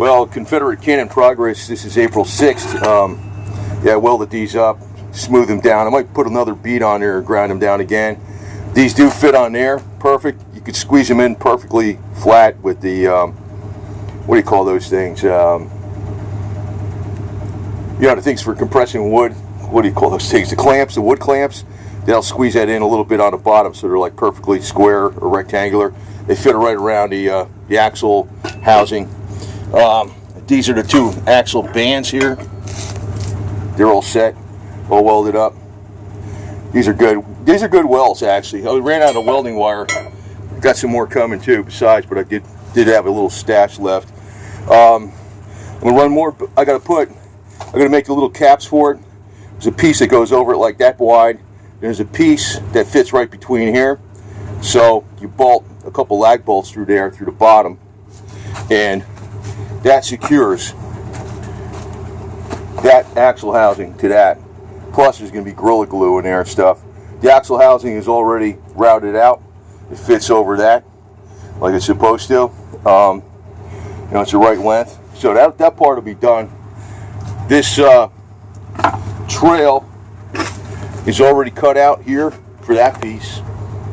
Well, Confederate cannon progress. This is April 6th. Yeah, I welded these up, smooth them down. I might put another bead on there and grind them down again. These do fit on there, perfect. You could squeeze them in perfectly flat with the, what do you call those things? You know, the things for compressing wood. What do you call those things? The clamps, the wood clamps. They'll squeeze that in a little bit on the bottom so they're like perfectly square or rectangular. They fit right around the axle housing. These are the two axle bands here. They're all set, all welded up. These are good. These are good welds, actually. I ran out of welding wire. Got some more coming too, besides, but I did have a little stash left. I'm gonna run more. I'm gonna make the little caps for it. There's a piece that goes over it like that wide. There's a piece that fits right between here. So you bolt a couple lag bolts through there, through the bottom, and that secures that axle housing to that. Plus there's going to be Gorilla Glue in there and stuff. The axle housing is already routed out. It fits over that like it's supposed to. You know, it's the right length. So that part will be done. This trail is already cut out here for that piece.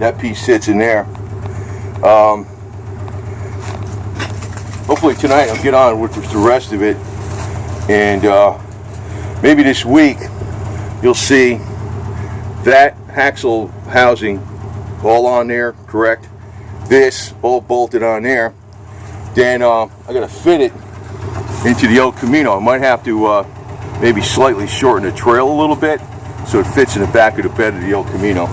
That piece sits in there. Hopefully tonight I'll get on with the rest of it, and maybe this week you'll see that axle housing all on there, correct? This all bolted on there. Then I gotta fit it into the El Camino. I might have to maybe slightly shorten the trail a little bit so it fits in the back of the bed of the El Camino.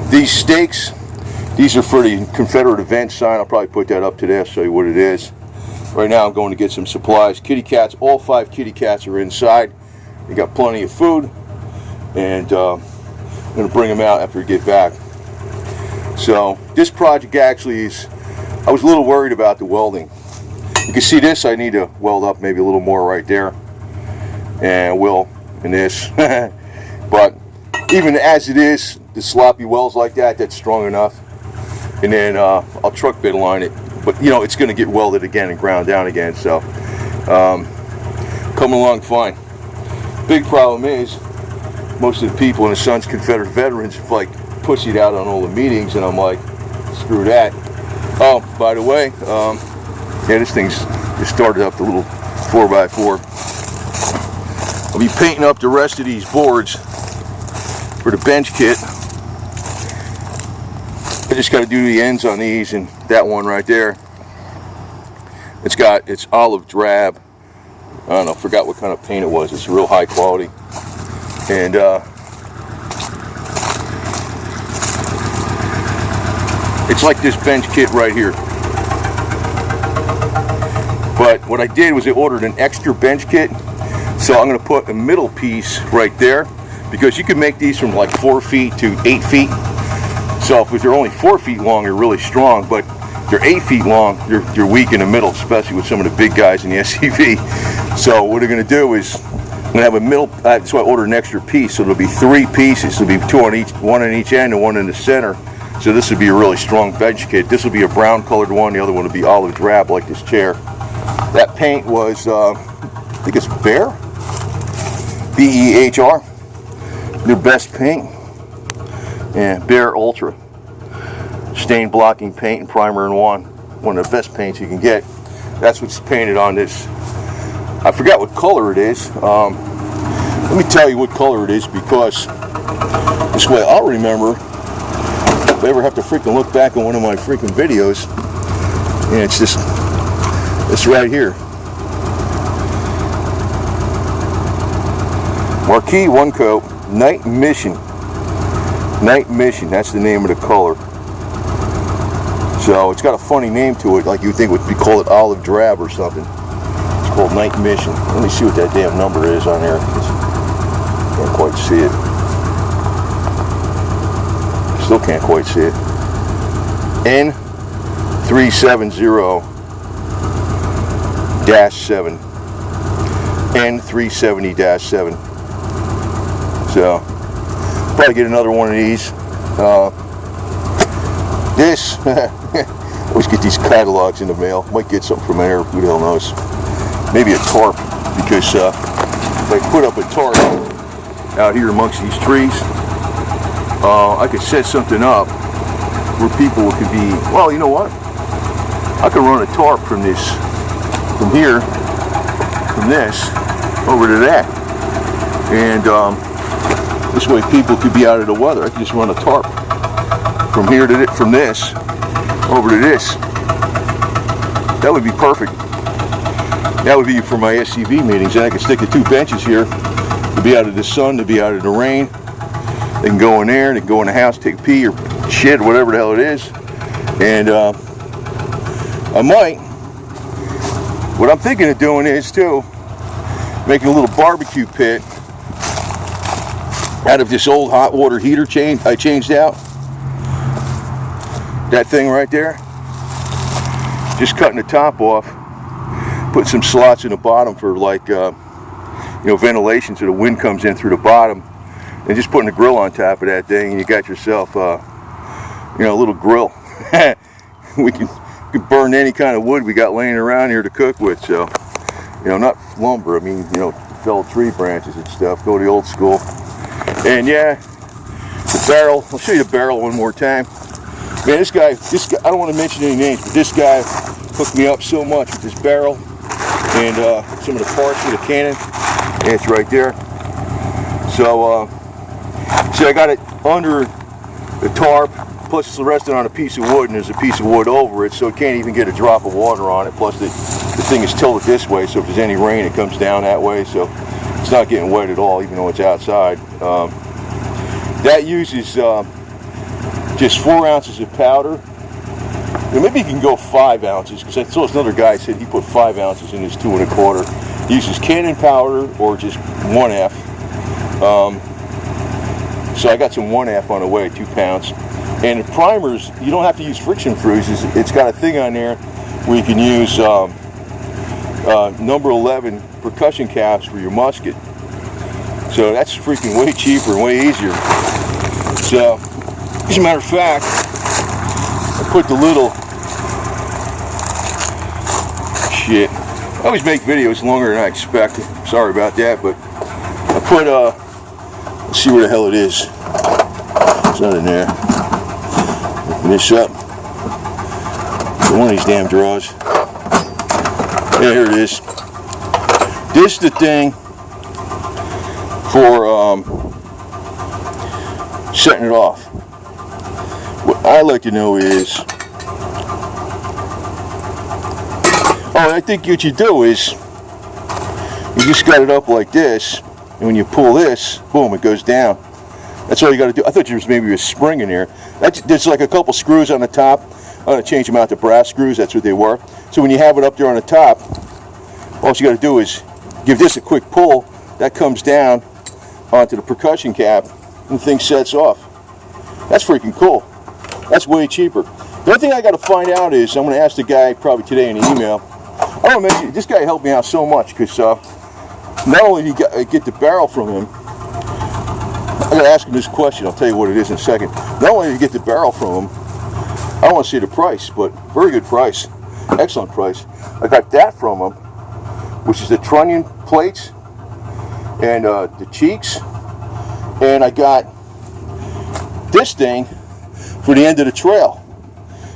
These stakes, these are for the Confederate event sign. I'll probably put that up today. I'll show you what it is. Right now I'm going to get some supplies. Kitty cats, all 5 kitty cats are inside. They got plenty of food, and I'm going to bring them out after we get back. So this project actually is, I was a little worried about the welding. You can see this, I need to weld up maybe a little more right there, and will in this. But even as it is, the sloppy welds like that, that's strong enough. And then I'll truck bed line it, but you know it's going to get welded again and ground down again. So coming along fine. Big problem is most of the people in the Sons Confederate Veterans have like pussied out on all the meetings, and I'm like, screw that. Oh, by the way, yeah, this thing's just started up the little 4x4. I'll be painting up the rest of these boards for the bench kit. I just got to do the ends on these, and that one right there, it's olive drab. I don't know, forgot what kind of paint it was. It's real high quality, and it's like this bench kit right here. But what I did was I ordered an extra bench kit, so I'm going to put a middle piece right there, because you can make these from like 4 feet to 8 feet. So if they're only 4 feet long, they're really strong, but if they're 8 feet long, you're weak in the middle, especially with some of the big guys in the SUV. So what they're going to do is, I'm going to have a middle, that's why I ordered an extra piece, so it'll be 3 pieces. It'll be 2 on each, 1 on each end and 1 in the center. So this would be a really strong bench kit. This will be a brown colored one, the other one will be olive drab like this chair. That paint was, I think it's Behr, B-E-H-R, their best paint. Yeah, Behr Ultra stain blocking paint and primer in one of the best paints you can get. That's what's painted on this. I forgot what color it is. Let me tell you what color it is, because this way I'll remember if I ever have to freaking look back on one of my freaking videos. And it's this right here. Marquee One Coat Night Mission. Night Mission, that's the name of the color. So it's got a funny name to it, like you think would be called olive drab or something. It's called Night Mission. Let me see what that damn number is on there. Can't quite see it. Still can't quite see it. N370-7. N370-7. So probably get another one of these. This Always get these catalogs in the mail. Might get something from there, who the hell knows. Maybe a tarp, because if I put up a tarp out here amongst these trees, I could set something up where people could be, well, you know what? I could run a tarp from this, from here, from this, over to that. And this way people could be out of the weather. I could just run a tarp from here to from this over to this. That would be perfect. That would be for my SCV meetings. And I could stick the 2 benches here to be out of the sun, to be out of the rain. They can go in there, they can go in the house, take a pee or shit, whatever the hell it is. And I might, what I'm thinking of doing is too, making a little barbecue pit out of this old hot water heater I changed out. That thing right there. Just cutting the top off, putting some slots in the bottom for like, ventilation so the wind comes in through the bottom, and just putting a grill on top of that thing, and you got yourself, a little grill. We can burn any kind of wood we got laying around here to cook with. So, not lumber. I mean, felled tree branches and stuff. Go the old school. And yeah, the barrel. I'll show you the barrel one more time. Man, this guy. I don't want to mention any names, but this guy hooked me up so much with this barrel and some of the parts for the cannon. And it's right there. So, I got it under the tarp. Plus it's resting on a piece of wood, and there's a piece of wood over it, so it can't even get a drop of water on it. Plus the thing is tilted this way, so if there's any rain, it comes down that way, so it's not getting wet at all, even though it's outside. That uses just 4 ounces of powder. Maybe you can go 5 ounces, because I saw another guy said he put 5 ounces in his 2 1/4. He uses cannon powder or just 1F. So I got some 1F on the way, 2 pounds. And the primers, you don't have to use friction fuses. It's got a thing on there where you can use number 11 percussion caps for your musket. So that's freaking way cheaper and way easier. So, as a matter of fact, I put the little shit. I always make videos longer than I expect. Sorry about that, but I put let's see where the hell it is. It's not in there. Open this up. One of these damn drawers. Yeah, here it is. This is the thing for setting it off. What I like to know is, I think what you do is you just got it up like this, and when you pull this, boom, it goes down. That's all you got to do. I thought there was maybe a spring in there. There's like a couple screws on the top. I'm going to change them out to brass screws. That's what they were. So when you have it up there on the top, all you got to do is give this a quick pull. That comes down onto the percussion cap, and the thing sets off. That's freaking cool. That's way cheaper. The only thing I got to find out is, I'm going to ask the guy probably today in the email. I don't know, this guy helped me out so much, because not only did you get the barrel from him, I got to ask him this question. I'll tell you what it is in a second. Not only did you get the barrel from him, I don't want to say the price, but very good price. Excellent price. I got that from him, which is the trunnion plates and the cheeks. And I got this thing for the end of the trail,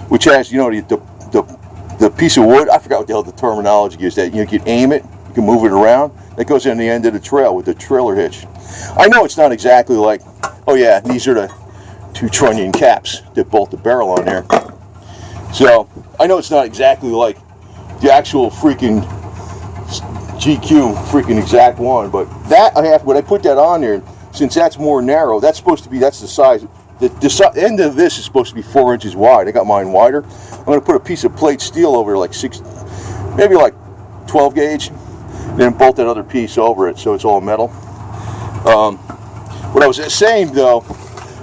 which has, the piece of wood. I forgot what the hell the terminology is. That you can aim it, you can move it around. That goes in the end of the trail with the trailer hitch. I know it's not exactly like, oh yeah, these are the 2 trunnion caps that bolt the barrel on there. So I know it's not exactly like the actual freaking GQ freaking exact one, but that when I put that on there, since that's more narrow, that's the size. The end of this is supposed to be 4 inches wide. I got mine wider. I'm going to put a piece of plate steel over like 12 gauge, then bolt that other piece over it so it's all metal. What I was saying though,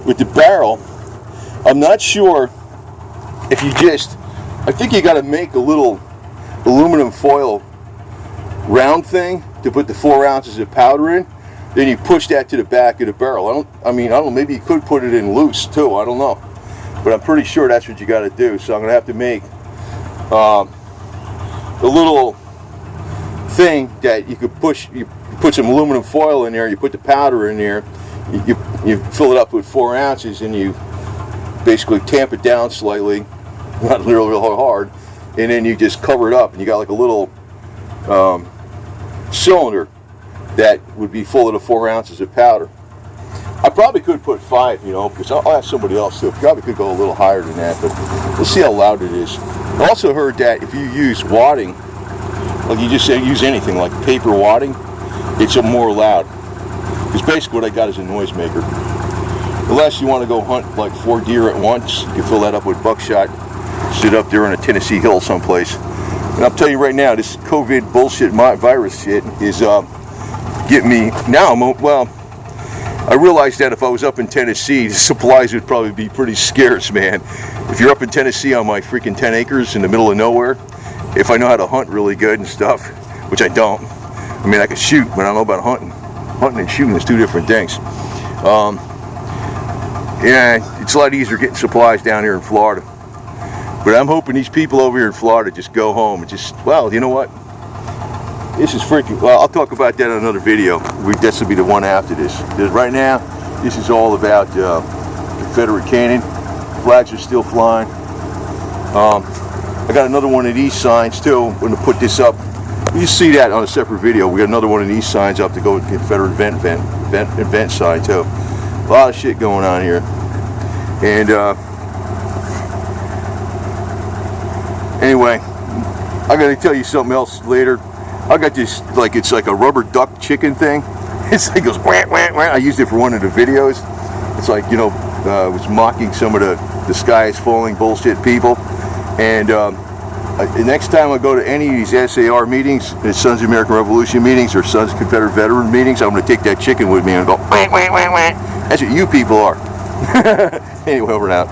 with the barrel, I'm not sure if I think you got to make a little aluminum foil round thing to put the 4 ounces of powder in. Then you push that to the back of the barrel. I don't know, maybe you could put it in loose too, I don't know. But I'm pretty sure that's what you got to do. So I'm going to have to make the little thing that you could push. You put some aluminum foil in there. You put the powder in there. You fill it up with 4 ounces, and you basically tamp it down slightly, not real hard, and then you just cover it up, and you got like a little cylinder that would be full of the 4 ounces of powder. I probably could put 5, because I'll ask somebody else too. Probably could go a little higher than that, but we'll see how loud it is. I also heard that if you use wadding, like you just say use anything like paper wadding, it's more loud. Because basically what I got is a noisemaker. Unless you want to go hunt like 4 deer at once, you can fill that up with buckshot, sit up there on a Tennessee hill someplace. And I'll tell you right now, this COVID bullshit virus shit is getting me. Now I realized that if I was up in Tennessee, the supplies would probably be pretty scarce, man. If you're up in Tennessee on my freaking 10 acres in the middle of nowhere, if I know how to hunt really good and stuff, which I don't. I mean, I can shoot, but I don't know about hunting. Hunting and shooting is 2 different things. Yeah, it's a lot easier getting supplies down here in Florida. But I'm hoping these people over here in Florida just go home and just, well, you know what? This is freaking, well, I'll talk about that in another video. This will be the one after this. Because right now, this is all about Confederate cannon. Flags are still flying. I got another one of these signs too. I'm going to put this up. You see that on a separate video. We got another one of these signs up to go with Confederate event sign too. A lot of shit going on here. And anyway, I'm going to tell you something else later. I got this, like it's like a rubber duck chicken thing. It's like goes wah, wah, wah. I used it for one of the videos. It's like, was mocking some of the sky is falling bullshit people. And the next time I go to any of these SAR meetings, the Sons of American Revolution meetings or Sons of Confederate Veteran meetings, I'm going to take that chicken with me and go wah, wah, wah, wah. That's what you people are. Anyway, over and out.